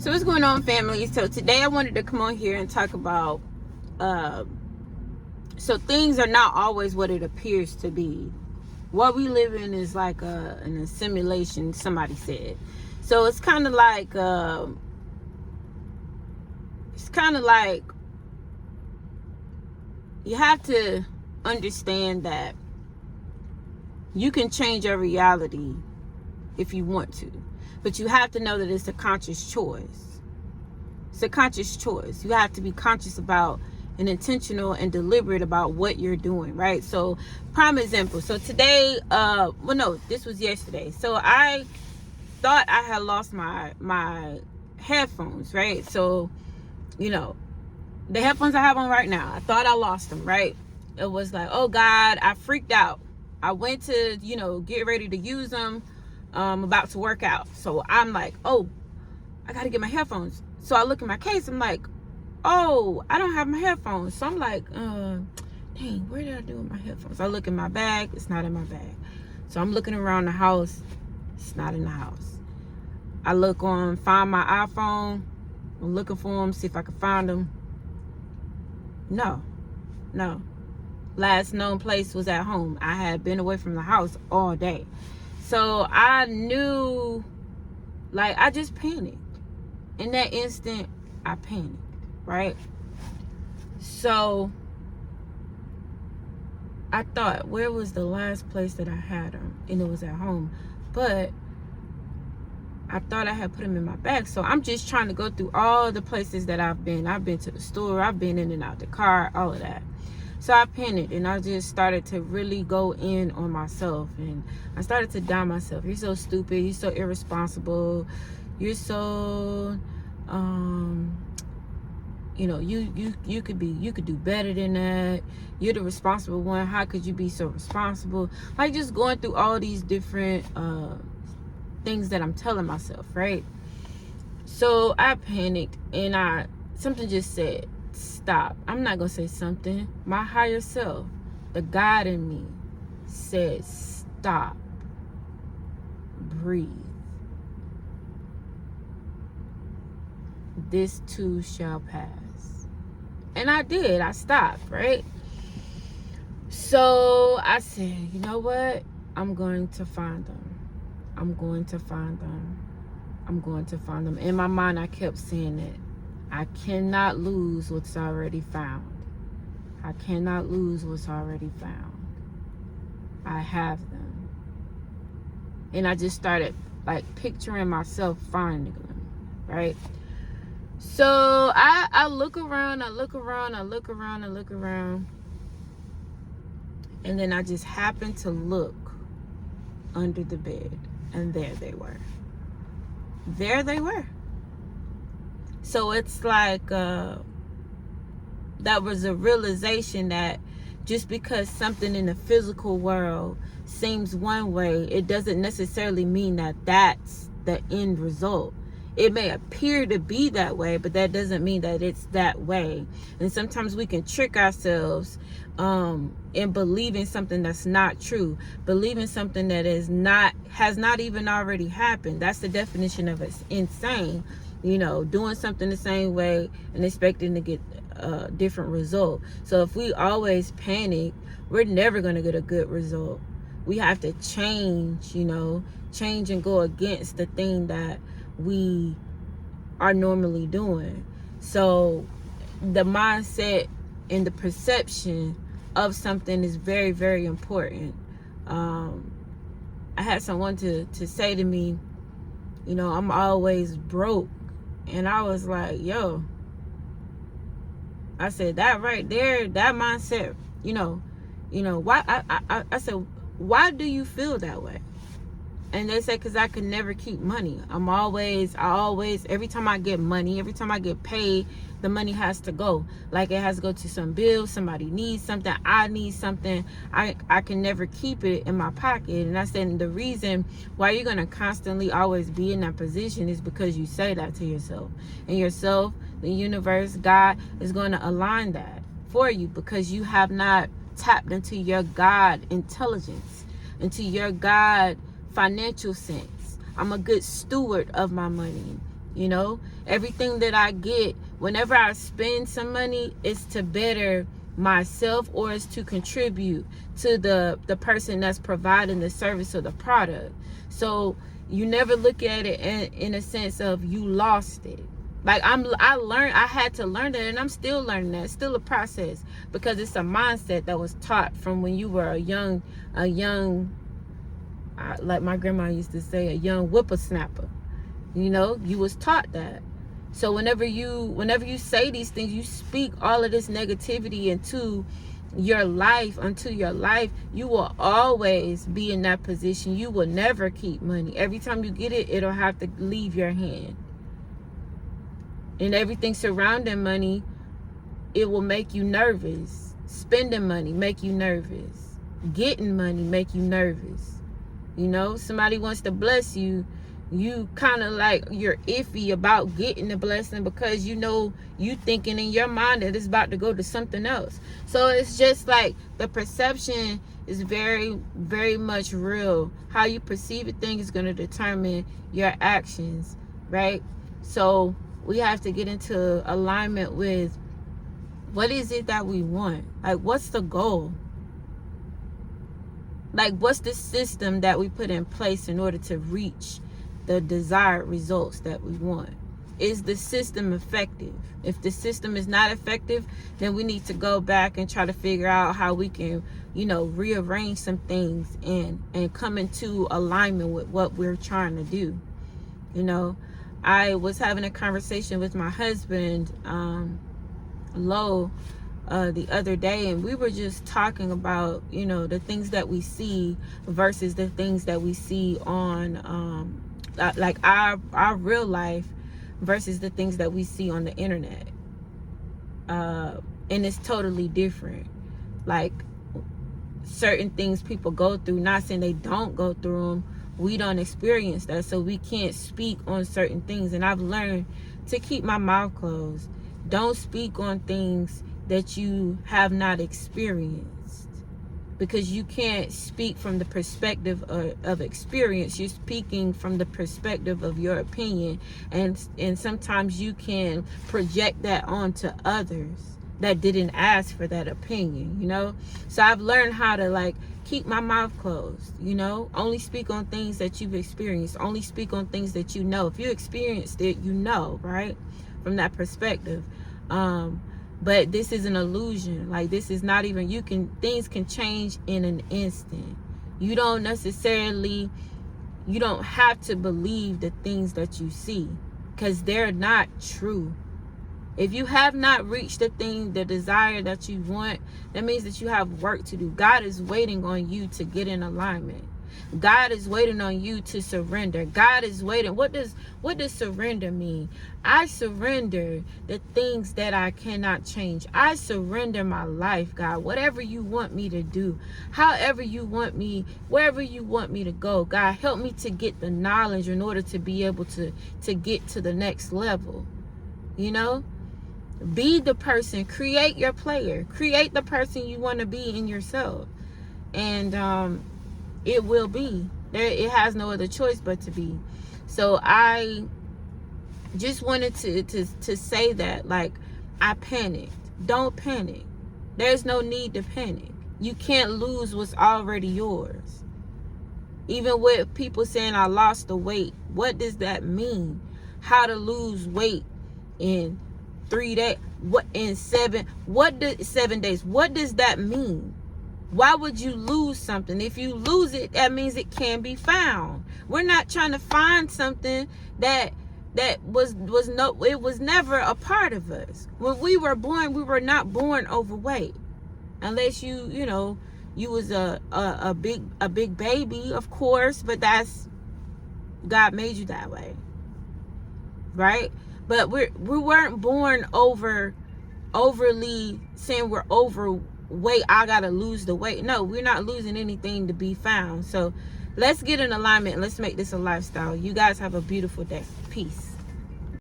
So what's going on, family? So today I wanted to come on here and talk about so things are not always what it appears to be. What we live in is like an assimilation, somebody said. So it's kind of like you have to understand that you can change your reality if you want to, but you have to know that it's a conscious choice. It's a conscious choice. You have to be conscious about and intentional and deliberate about what you're doing, right? So prime example, so today this was yesterday. So I thought I had lost my headphones, right? So the headphones I have on right now, I thought I lost them, right? It was like, oh God, I freaked out. I went to get ready to use them, about to work out. So I'm like, oh, I gotta get my headphones. So I look at my case, I'm like, oh, I don't have my headphones. So I'm like, dang, where did I do with my headphones? I look in my bag, it's not in my bag. So I'm looking around the house, it's not in the house. I find my iPhone, I'm looking for them, see if I can find them. No. Last known place was at home. I had been away from the house all day. So I knew, I just panicked. In that instant, I panicked, right? So I thought, where was the last place that I had them? And it was at home. But I thought I had put them in my bag. So I'm just trying to go through all the places that I've been. I've been to the store. I've been in and out the car, all of that. So I panicked and I just started to really go in on myself. And I started to doubt myself. You're so stupid. You're so irresponsible. You're so, you could do better than that. You're the responsible one. How could you be so responsible? Like just going through all these different things that I'm telling myself, right? So I panicked and something just said, stop. I'm not gonna say something. My higher self, the God in me, said, stop. Breathe. This too shall pass. And I did. I stopped, right? So I said, you know what? I'm going to find them. I'm going to find them. I'm going to find them. In my mind, I kept saying it. I cannot lose what's already found. I cannot lose what's already found. I have them. And I just started picturing myself finding them, right? So I look around, and then I just happened to look under the bed, and there they were. So it's like that was a realization that just because something in the physical world seems one way, it doesn't necessarily mean that that's the end result. It may appear to be that way, but that doesn't mean that it's that way. And sometimes we can trick ourselves in believing something that's not true, believing something that has not even already happened. That's the definition of it's insane. Doing something the same way and expecting to get a different result. So if we always panic, we're never going to get a good result. We have to change and go against the thing that we are normally doing. So the mindset and the perception of something is very, very important. I had someone to say to me, I'm always broke. And I was like, yo, I said, that right there, that mindset, why? I said, why do you feel that way? And they say, because I could never keep money. Every time I get money, every time I get paid, the money has to go. Like it has to go to some bill. Somebody needs something. I need something. I can never keep it in my pocket. And I said, the reason why you're going to constantly always be in that position is because you say that to yourself. And yourself, the universe, God is going to align that for you because you have not tapped into your God intelligence, into your God financial sense. I'm a good steward of my money. You know, everything that I get, whenever I spend some money, it's to better myself, or it's to contribute to the person that's providing the service or the product. So you never look at it in a sense of you lost it. Like I had to learn that, and I'm still learning that. It's still a process, because it's a mindset that was taught from when you were a young, like my grandma used to say, a young whippersnapper. You know, you was taught that. So whenever you say these things, you speak all of this negativity into your life, you will always be in that position. You will never keep money. Every time you get it, it'll have to leave your hand. And everything surrounding money, it will make you nervous. Spending money make you nervous. Getting money make you nervous. You know, somebody wants to bless you, you kind of like, you're iffy about getting the blessing, because you know, you thinking in your mind that it's about to go to something else. So it's just like the perception is very, very much real. How you perceive a thing is going to determine your actions, right? So we have to get into alignment with, what is it that we want? Like, what's the goal? Like, what's the system that we put in place in order to reach the desired results that we want? Is the system effective? If the system is not effective, then we need to go back and try to figure out how we can, you know, rearrange some things and come into alignment with what we're trying to do. You know, I was having a conversation with my husband, Lo, the other day, and we were just talking about, you know, the things that we see versus the things that we see on like our real life versus the things that we see on the internet. And it's totally different. Like, certain things people go through, not saying they don't go through them, we don't experience that, so we can't speak on certain things. And I've learned to keep my mouth closed. Don't speak on things that you have not experienced, because you can't speak from the perspective of experience. You're speaking from the perspective of your opinion, and sometimes you can project that onto others that didn't ask for that opinion, you know. So I've learned how to, like, keep my mouth closed, you know. Only speak on things that you've experienced. Only speak on things that you know. If you experienced it, you know, right? From that perspective. But this is an illusion. Like, this is not even, things can change in an instant. You don't have to believe the things that you see, because they're not true. If you have not reached the desire that you want, that means that you have work to do. God is waiting on you to get in alignment. God is waiting on you to surrender. God is waiting. What does surrender mean? I surrender the things that I cannot change. I surrender my life, God. Whatever you want me to do, however you want me, wherever you want me to go, God, help me to get the knowledge in order to be able to get to the next level. You know? Be the person. Create your player. Create the person you want to be in yourself. And it will be. It has no other choice but to be. So I just wanted to say that, like, I panicked. Don't panic. There's no need to panic. You can't lose what's already yours. Even with people saying I lost the weight, what does that mean? How to lose weight in 3 days? What in 7? 7 days? What does that mean? Why would you lose something? If you lose it, that means it can be found. We're not trying to find something that it was never a part of us. When we were born, we were not born overweight. Unless you know, you was a big baby, of course, but that's, God made you that way. Right? But we weren't born overly saying we're overweight. I gotta lose the weight. No, we're not losing anything to be found. So let's get in alignment and let's make this a lifestyle. You guys have a beautiful day. Peace.